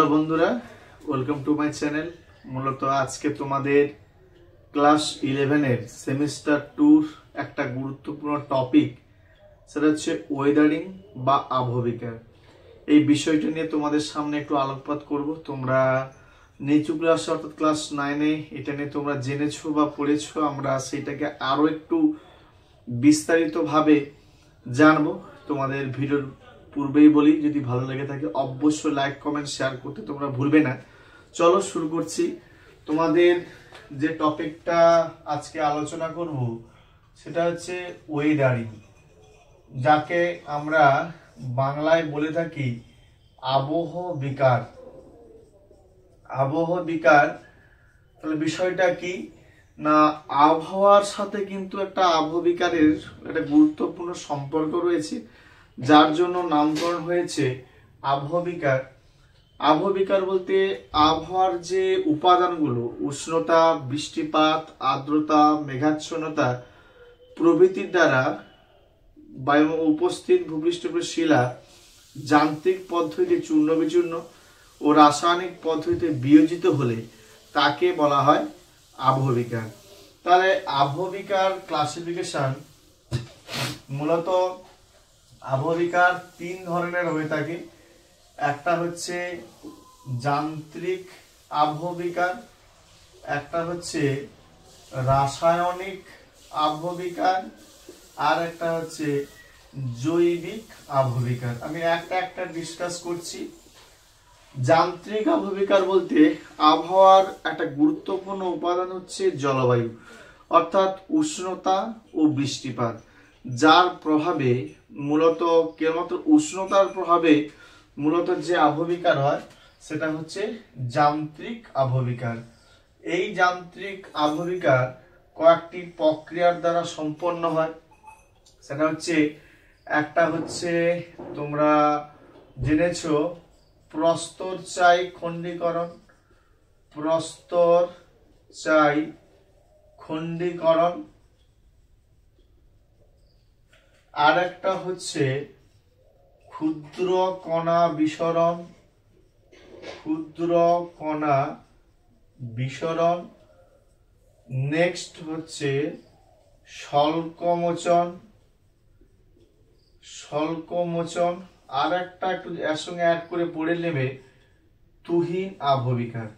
নমস্কার বন্ধুরা, welcome to my channel. মূলত আজকে তোমাদের ক্লাস 11 এর সেমিস্টার 2 একটা গুরুত্বপূর্ণ টপিক, সেটা হচ্ছে ওয়েদারিং বা আবহবিজ্ঞান। এই বিষয়টা নিয়ে তোমাদের সামনে একটু আলোকপাত করব। তোমরা নিচু ক্লাসে অর্থাৎ ক্লাস 9-এ এটা নিয়ে তোমরা জেনেছো বা পড়েছো। আমরা সেটাকে আরো একটু বিস্তারিতভাবে জানবো। তোমাদের ভিডিওর পূর্বেই বলি, যদি ভালো লেগে থাকে অবশ্যই লাইক কমেন্ট শেয়ার করতে তোমরা ভুলবে না। চলো শুরু করছি। তোমাদের যে টপিকটা আজকে আলোচনা করব সেটা হচ্ছে ওয়েদারিং, যাকে আমরা বাংলায় বলে থাকি আবহবিকার। আবহবিকার তাহলে বিষয়টা কি না, আবহাওয়ার সাথে কিন্তু একটা আবহবিকারের একটা গুরুত্বপূর্ণ সম্পর্ক রয়েছে, যার জন্য নামকরণ হয়েছে আবহবিকার। আবহবিকার বলতে আবহাওয়ার যে উপাদানগুলো, উষ্ণতা, বৃষ্টিপাত, আর্দ্রতা, মেঘাচ্ছন্নতা প্রভৃতির দ্বারা বায়ু উপস্থিত ভূপৃষ্ঠের শিলা যান্ত্রিক পদ্ধতিতে চূর্ণ বিচূর্ণ ও রাসায়নিক পদ্ধতিতে বিয়োজিত হলে তাকে বলা হয় আবহবিকার। তাহলে আবহবিকার ক্লাসিফিকেশন, মূলত আবহবিকার 3 ধরনের হয়ে থাকে। একটা হচ্ছে যান্ত্রিক আবহবিকার, একটা হচ্ছে রাসায়নিক আবহবিকার, আর একটা হচ্ছে জৈবিক আবহবিকার। আমি একটা ডিসকাস করছি। যান্ত্রিক আবহবিকার বলতে আবহাওয়ার একটা গুরুত্বপূর্ণ উপাদান হচ্ছে জলবায়ু, অর্থাৎ উষ্ণতা ও বৃষ্টিপাত, যার প্রভাবে মূলত কেবলমাত্র উষ্ণতার প্রভাবে মূলত যে আবহবিকার হয় সেটা হচ্ছে যান্ত্রিক আবহবিকার। এই যান্ত্রিক আবহবিকার কয়েকটি প্রক্রিয়ার দ্বারা সম্পন্ন হয়। সেটা হচ্ছে, একটা হচ্ছে তোমরা জেনেছো প্রস্তরচায়ী খণ্ডীকরণ, প্রস্তরচায়ী খণ্ডীকরণ। আর একটা হচ্ছে ক্ষুদ্র কণা বিসরণ, ক্ষুদ্র কণা বিসরণ। নেক্সট হচ্ছে স্বল্পমোচন, স্বল্পমোচন। আর একটা একটু এর সঙ্গে অ্যাড করে পড়ে নেবে তুহিন আবহবিকার।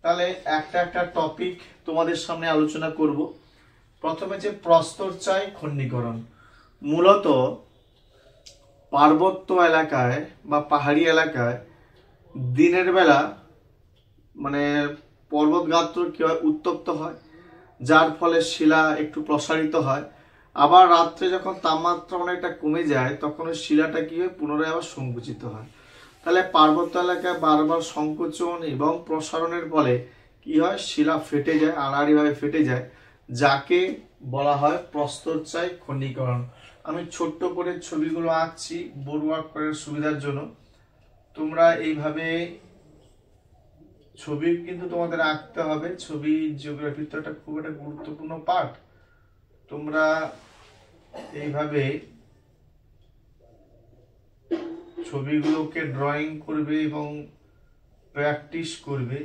তাহলে একটা টপিক তোমাদের সামনে আলোচনা করব। প্রথমে যে প্রস্তরচায়ী খণ্ডীকরণ, মূলত পার্বত্য এলাকায় বা পাহাড়ি এলাকায় দিনের বেলা মানে পর্বত গাত্র কি হয়, উত্তপ্ত হয়, যার ফলে শিলা একটু প্রসারিত হয়। আবার রাত্রে যখন তাপমাত্রা অনেকটা কমে যায় তখন ওই শিলাটা কি হয়, পুনরায় আবার সংকুচিত হয়। তাহলে পার্বত্য এলাকায় বারবার সংকোচন এবং প্রসারণের ফলে কি হয়, শিলা ফেটে যায়, আড়াআড়িভাবে ফেটে যায়, যাকে বলা হয় প্রস্তরচায়ী খণ্ডীকরণ। আমি ছোট্ট করে ছবিগুলো আঁকছি বোর্ড ওয়ার্ক করার সুবিধার জন্য। তোমরা এইভাবে ছবি কিন্তু তোমাদের আঁকতে হবে। ছবি জিওগ্রাফির তো একটা খুব একটা গুরুত্বপূর্ণ পার্ট। তোমরা এইভাবে ছবিগুলোকে ড্রয়িং করবে এবং প্র্যাকটিস করবে।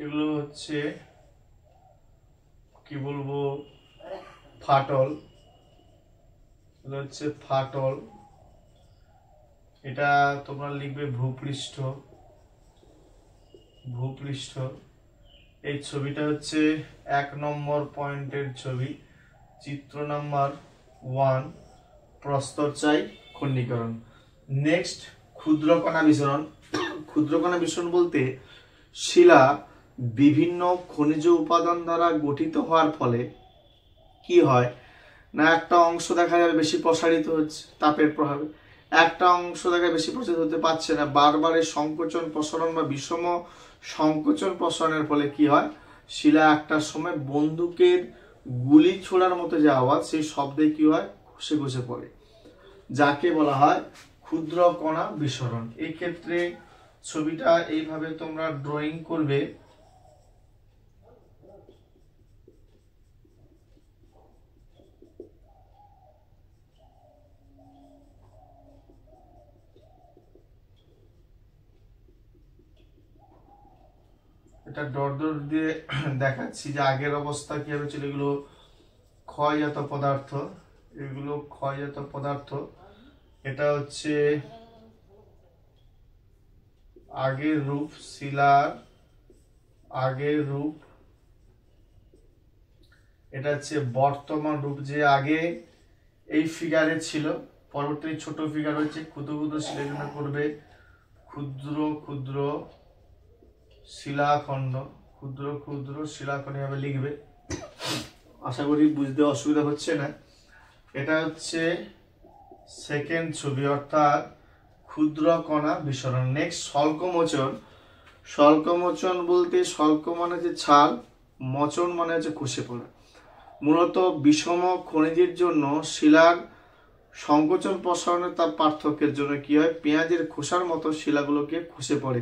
এগুলো হচ্ছে কি বলবো, ফাটল। এগুলো হচ্ছে ফাটল। এটা তোমরা লিখবে ভূপৃষ্ঠ, ভূপৃষ্ঠ। এই ছবিটা হচ্ছে 1 নম্বর পয়েন্টের ছবি, চিত্র নাম্বার 1, প্রস্তরচায়ী খণ্ডীকরণ। নেক্সট ক্ষুদ্রকণা বিসরণ। ক্ষুদ্রকণা বিসরণ বলতে শিলা বিভিন্ন খনিজ উপাদান দ্বারা গঠিত হওয়ার ফলে কি হয় না, একটা অংশ দেখা যাবে বেশি প্রসারিত হচ্ছে তাপের প্রভাবে, একটা অংশ থেকে বেশি প্রসারিত হতে পারছে না, বারবার এই সংকোচন প্রসারণ বা বিষম সংকোচন প্রসারণের ফলে কি হয়, শিলা একটার সময় বন্দুকের গুলি ছোড়ার মতো যে আওয়াজ, সেই শব্দে কি হয়, খসে খসে পড়ে, যাকে বলা হয় ক্ষুদ্র কণা বিস্ফোরণ। এই ক্ষেত্রে ছবিটা এইভাবে তোমরা ড্রয়িং করবে। এটা ডট ডট দিয়ে দেখাচ্ছি যে আগের অবস্থা কিভাবে ছিল। এগুলো ক্ষয়জাত পদার্থ, এগুলো ক্ষয়জাত পদার্থ। এটা হচ্ছে আগের রূপ, শিলার আগের রূপ। এটা হচ্ছে বর্তমান রূপ, যে আগে এই ফিগারে ছিল, পরবর্তী ছোট ফিগার হচ্ছে ক্ষুদ্র ক্ষুদ্র শিলা করবে, ক্ষুদ্র ক্ষুদ্র শিলাখণ্ড, ক্ষুদ্র ক্ষুদ্র শিলাখণ্ড এভাবে লিখবে। আশা করি বুঝতে অসুবিধা হচ্ছে না। এটা হচ্ছে সেকেন্ড ছবি, অর্থাৎ ক্ষুদ্র কণা বিস্ফোরণ। নেক্সট স্বল্পমোচন। স্বল্পমোচন বলতে স্বল্প মানে যে ছাল, মোচন মানে হচ্ছে খসে পড়া। মূলত বিষম খনিজের জন্য শিলার সংকোচন প্রসারণের তার পার্থক্যের জন্য কি হয়, পেঁয়াজের খোসার মতো শিলাগুলোকে খসে পড়ে,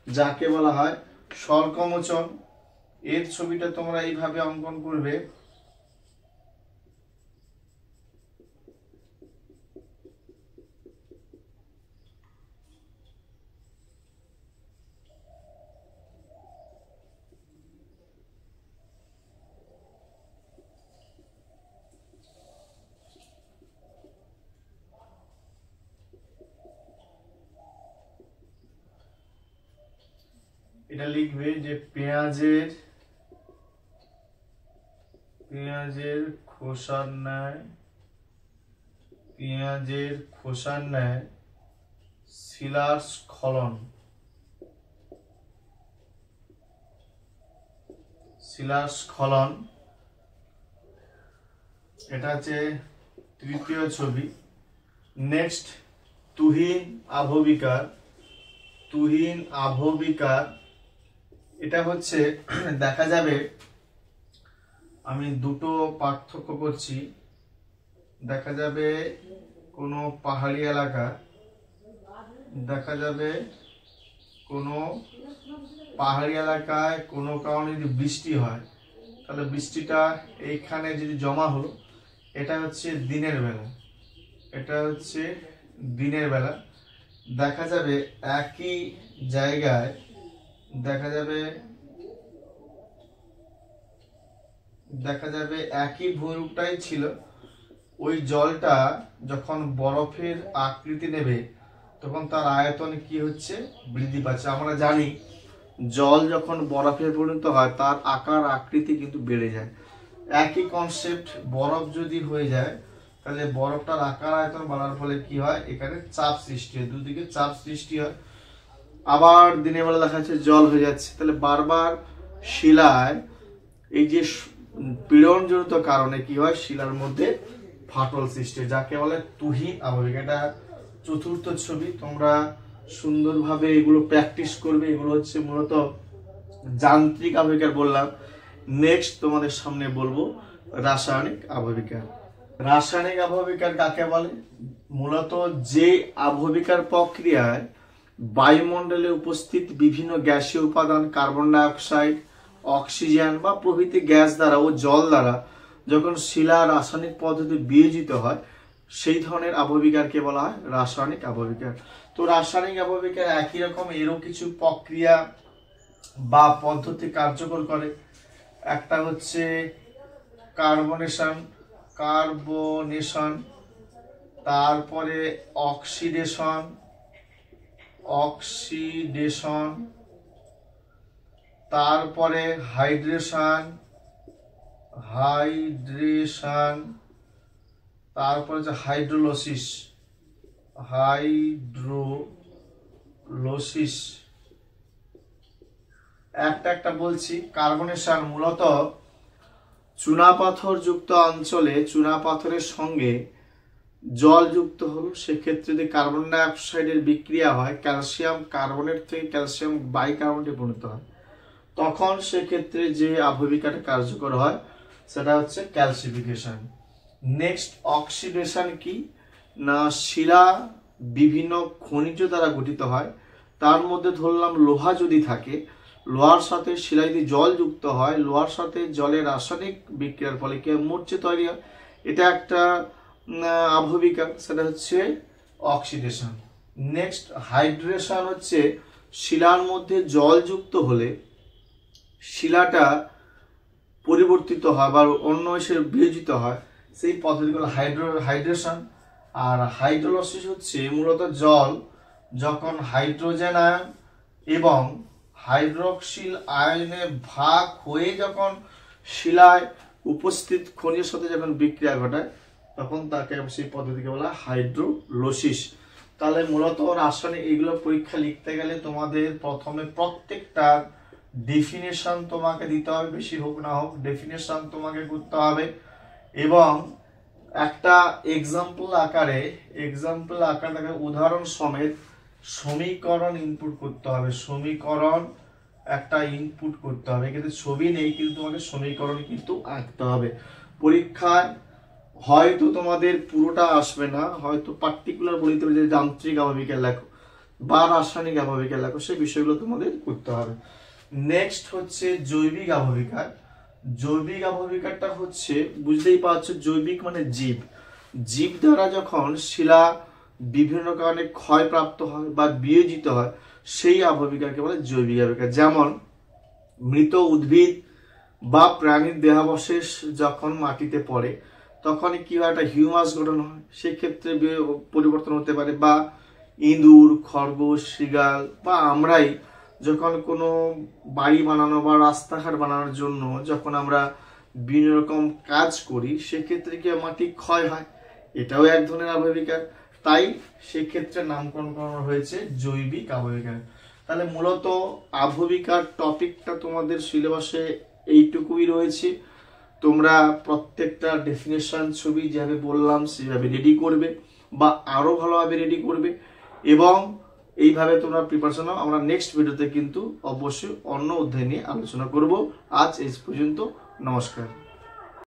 যাকে বলা হয় স্বল্পমোচন। এর ছবিটা তোমরা এইভাবে অঙ্কন করবে। এটা লিখবে যে পেঁয়াজের খোসার ন্যায়, পেঁয়াজের খোসার ন্যায় শিলার স্খলন, শিলার স্খলন। এটা হচ্ছে তৃতীয় ছবি। নেক্সট তুহিন আবহবিকার। তুহিন আবহবিকার এটা হচ্ছে দেখা যাবে, আমি দুটো পার্থক্য করছি। দেখা যাবে কোনো পাহাড়ি এলাকা, দেখা যাবে কোনো পাহাড়ি এলাকায় কোনো কারণে যদি বৃষ্টি হয়, তাহলে বৃষ্টিটা এইখানে যদি জমা হলো, এটা হচ্ছে দিনের বেলা, এটা হচ্ছে দিনের বেলা। দেখা যাবে একই জায়গায়, দেখা যাবে একই ভূরূপটাই ছিল, ওই জলটা যখন বরফের আকৃতি নেবে তখন তার আয়তন কি হচ্ছে, বৃদ্ধি পাচ্ছে। আমরা জানি জল যখন বরফে পরিণত হয় তার আকার আকৃতি কিন্তু বেড়ে যায়। একই কনসেপ্ট, বরফ যদি হয়ে যায় তাহলে বরফটার আকার আয়তন বাড়ার ফলে কি হয়, এখানে চাপ সৃষ্টি হয়, দুদিকে চাপ সৃষ্টি হয়। আবার দিনের বেলা দেখা যাচ্ছে জল হয়ে যাচ্ছে, তাহলে বারবার শিলায় এই যে পীড়নজনিত কারণে কি হয়, শিলার মধ্যে ফাটল সৃষ্টি, যাকে বলে তুহিন আবহবিক। এটা চতুর্থ ছবি। তোমরা সুন্দরভাবে এগুলো প্র্যাকটিস করবে। এগুলো হচ্ছে মূলত যান্ত্রিক আবহবিকার বললাম। নেক্সট তোমাদের সামনে বলবো রাসায়নিক আবহবিকার। রাসায়নিক আবহবিকার কাকে বলে? মূলত যে আবহবিকার প্রক্রিয়ায় বায়ুমণ্ডলে উপস্থিত বিভিন্ন গ্যাসীয় উপাদান, কার্বন ডাই অক্সাইড, অক্সিজেন বা প্রভৃতি গ্যাস দ্বারা ও জল দ্বারা যখন শিলা রাসায়নিক পদ্ধতি বিয়োজিত হয়, সেই ধরনের আবহবিকারকে বলা হয় রাসায়নিক আবহবিকার। তো রাসায়নিক আবহবিকার একই রকম এরও কিছু প্রক্রিয়া বা পদ্ধতি কার্যকর করে। একটা হচ্ছে কার্বনেশন, তারপরে অক্সিডেশন, তারপরে হাইড্রেশন, তারপরে যে হাইড্রোলোসিস। একটা বলছি। কার্বনেশন মূলত চুনাপাথর যুক্ত অঞ্চলে চুনাপাথরের সঙ্গে জল যুক্ত হলো, সেক্ষেত্রে যদি কার্বন ডাই অক্সাইডের বিক্রিয়া হয় ক্যালসিয়াম কার্বনেট থেকে ক্যালসিয়াম বাইকার্বনেটে পরিণত হয়, তখন সেক্ষেত্রে যে আবহবিকাটা কার্যকর হয় সেটা হচ্ছে ক্যালসিফিকেশন। নেক্সট অক্সিডেশন কি না, শিলা বিভিন্ন খনিজ দ্বারা গঠিত হয়, তার মধ্যে ধরলাম লোহা যদি থাকে, লোহার সাথে শিলা যদি জল যুক্ত হয়, লোহার সাথে জলের রাসায়নিক বিক্রিয়ার ফলে কি মরচে তৈরি হয়, এটা একটা আবহবিকা, সেটা হচ্ছে অক্সিডেশন। নেক্সট হাইড্রেশন হচ্ছে শিলার মধ্যে জল যুক্ত হলে শিলাটা পরিবর্তিত হয় বা অন্য হিসেবে বিয়োজিত হয়, সেই পদ্ধতিগুলো হাইড্রেশন। আর হাইড্রোলাইসিস হচ্ছে মূলত জল যখন হাইড্রোজেন আয়ন এবং হাইড্রোক্সিল আয়নে ভাগ হয়ে যখন শিলায় উপস্থিত খনিজের সাথে যখন বিক্রিয়া ঘটায়, তখন তাকে সেই পদ্ধতিকে বলা হাইড্রোলাইসিস। তাহলে মূলত রাসায়নিক এগুলো পরীক্ষা লিখতে গেলে তোমাদের প্রথমে প্রত্যেকটা ডেফিনেশন তোমাকে দিতে হবে, বেশি হোক না হোক ডেফিনেশন তোমাকে করতে হবে, এবং একটা এক্সাম্পল আকারে উদাহরণ সমেত সমীকরণ ইনপুট করতে হবে। সমীকরণ একটা ইনপুট করতে হবে, কিন্তু ছবি নেই, কিন্তু তোমাকে সমীকরণ কিন্তু আঁকতে হবে। পরীক্ষায় হয়তো তোমাদের পুরোটা আসবে না, হয়তো পার্টিকুলার বলতে হবে যে যান্ত্রিক আবহবিকা লেখো বা রাসায়নিক আবহবিকা লেখো, সেই বিষয়গুলো তোমাদের করতে হবে। নেক্সট হচ্ছে জৈবিক আবহবিকা। জৈবিক আবহবিকাটা হচ্ছে বুঝতেই পারছো, জৈবিক মানে জীব, জীব দ্বারা যখন শিলা বিভিন্ন কারণে ক্ষয়প্রাপ্ত হয় বা বিয়োজিত হয়, সেই আবহবিকাকে বলে জৈবিক আবহবিকা। যেমন মৃত উদ্ভিদ বা প্রাণীর দেহাবশেষ যখন মাটিতে পড়ে তখন কি হয়, একটা হিউমাস গঠন হয়, সেক্ষেত্রে পরিবর্তন হতে পারে। বা ইঁদুর, খরগোশ, শৃগাল বা আমরাই যখন কোনো বাড়ি বানানো বা রাস্তাঘাট বানানোর জন্য যখন আমরা বিভিন্ন রকম কাজ করি, সেক্ষেত্রে কি মাটি ক্ষয় হয়, এটাও এক ধরনের আবহবিকা। তাই সেক্ষেত্রে নামকরণ করা হয়েছে জৈবিক আবহবিকা। তাহলে মূলত আবহবিকার টপিকটা তোমাদের সিলেবাসে এইটুকুই রয়েছে। তোমরা প্রত্যেকটা ডেফিনেশন ছবি যেভাবে বললাম সেভাবে রেডি করবে বা আরো ভালোভাবে রেডি করবে, এবং এইভাবে তোমরা প্রিপারেশন নাও। আমরা নেক্সট ভিডিওতে কিন্তু অবশ্যই অন্য অধ্যায় নিয়ে আলোচনা করব। আজ এই পর্যন্ত, নমস্কার।